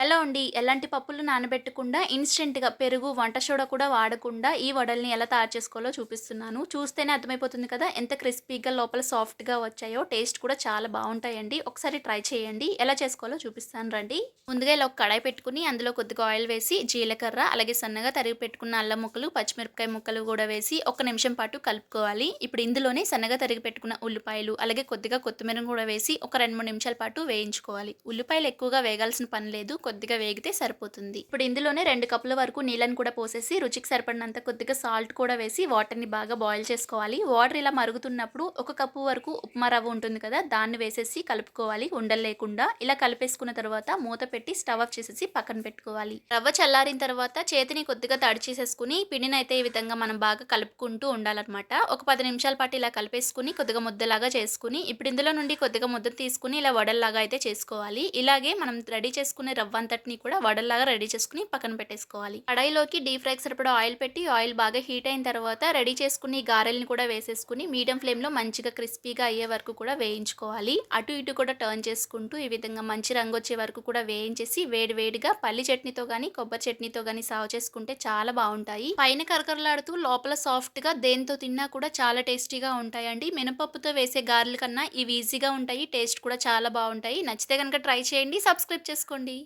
Hello అండి. ఎలాంటి పప్పులు నానబెట్టకుండా ఇన్‌స్టంట్‌గా పెరుగు, వంట సోడా కూడా వాడకుండా ఈ వడల్ని ఎలా తయారు చేసుకోవాలో చూపిస్తున్నాను. చూస్తేనే అర్థమైపోతుంది కదా! ఎంత క్రిస్పీగా లోపల సాఫ్ట్‌గా వచ్చాయో. టేస్ట్ కూడా చాలా బావుంటాయండి. ఒకసారి ట్రై చేయండి. ఎలా చేసుకోవాలో చూపిస్తాను రండి. ముందుగా ఇలా ఒక కడాయి పెట్టుకొని అందులో కొద్దిగా ఆయిల్ వేసి జీలకర్ర, అలాగే సన్నగా తరిగి పెట్టుకున్న అల్లం ముక్కలు, పచ్చిమిరపకాయ ముక్కలు కూడా వేసి ఒక నిమిషం పాటు కలుపుకోవాలి. ఇప్పుడు ఇందులోనే సన్నగా తరిగి పెట్టుకున్న ఉల్లిపాయలు, అలాగే కొద్దిగా కొత్తిమీరను కూడా వేసి ఒక 2, 3 నిమిషాల పాటు వేయించుకోవాలి. ఉల్లిపాయలు ఎక్కువగా వేగాల్సిన పని లేదు. కొద్దిగా వేగితే సరిపోతుంది. ఇప్పుడు ఇందులోనే 2 కప్పుల వరకు నీళ్ళని కూడా పోసేసి రుచికి సరిపడినంత కొద్దిగా సాల్ట్ కూడా వేసి వాటర్‌ని బాగా బాయిల్ చేసుకోవాలి. వాటర్ ఇలా మరుగుతున్నప్పుడు ఒక కప్పు వరకు ఉప్మా రవ్వ ఉంటుంది కదా! దాన్ని వేసేసి కలుపుకోవాలి ఉండలు లేకుండా. ఇలా కలిపేసుకున్న తర్వాత మూత పెట్టి స్టవ్ ఆఫ్ చేసేసి పక్కన పెట్టుకోవాలి. రవ్వ చల్లారిన తర్వాత చేతిని కొద్దిగా తడి చేసేసుకొని పిండినైతే ఈ విధంగా మనం బాగా కలుపుకుంటూ ఉండాలన్నమాట. ఒక 10 నిమిషాల పాటు ఇలా కలిపేసుకొని కొద్దిగా ముద్దలాగా చేసుకొని ఇప్పుడు ఇందులో నుండి కొద్దిగా ముద్ద తీసుకొని ఇలా వడల్లాగా అయితే చేసుకోవాలి. ఇలాగే మనం రెడీ చేసుకునే రవ్వ అంతటిని కూడా వడల్లాగా రెడీ చేసుకొని పక్కన పెట్టేసుకోవాలి. కడాయిలోకి డీప్ ఫ్రైకి సరిపడా ఆయిల్ పెట్టి ఆయిల్ బాగా హీట్ అయిన తర్వాత రెడీ చేసుకుని ఈ గారెల్ని కూడా వేసేసుకొని మీడియం ఫ్లేమ్‌లో మంచిగా క్రిస్పీగా అయ్యే వరకు కూడా వేయించుకోవాలి. అటు ఇటు కూడా టర్న్ చేసుకుంటూ ఈ విధంగా మంచి రంగొచ్చే వరకు కూడా వేయించేసి వేడి వేడిగా పల్లి చట్నీతో గాని, కొబ్బరి చట్నీతో గాని సర్వ్ చేసుకుంటే చాలా బావుంటాయి. పైన కరకరలాడుతూ లోపల సాఫ్ట్‌గా దేనితో తిన్నా కూడా చాలా టేస్టీగా ఉంటాయండి. మినపప్పుతో వేసే గారెల కన్నా ఇవి ఈజీగా ఉంటాయి. టేస్ట్ కూడా చాలా బావుంటాయి. నచ్చితే గనుక ట్రై చేయండి. సబ్స్క్రైబ్ చేసుకోండి.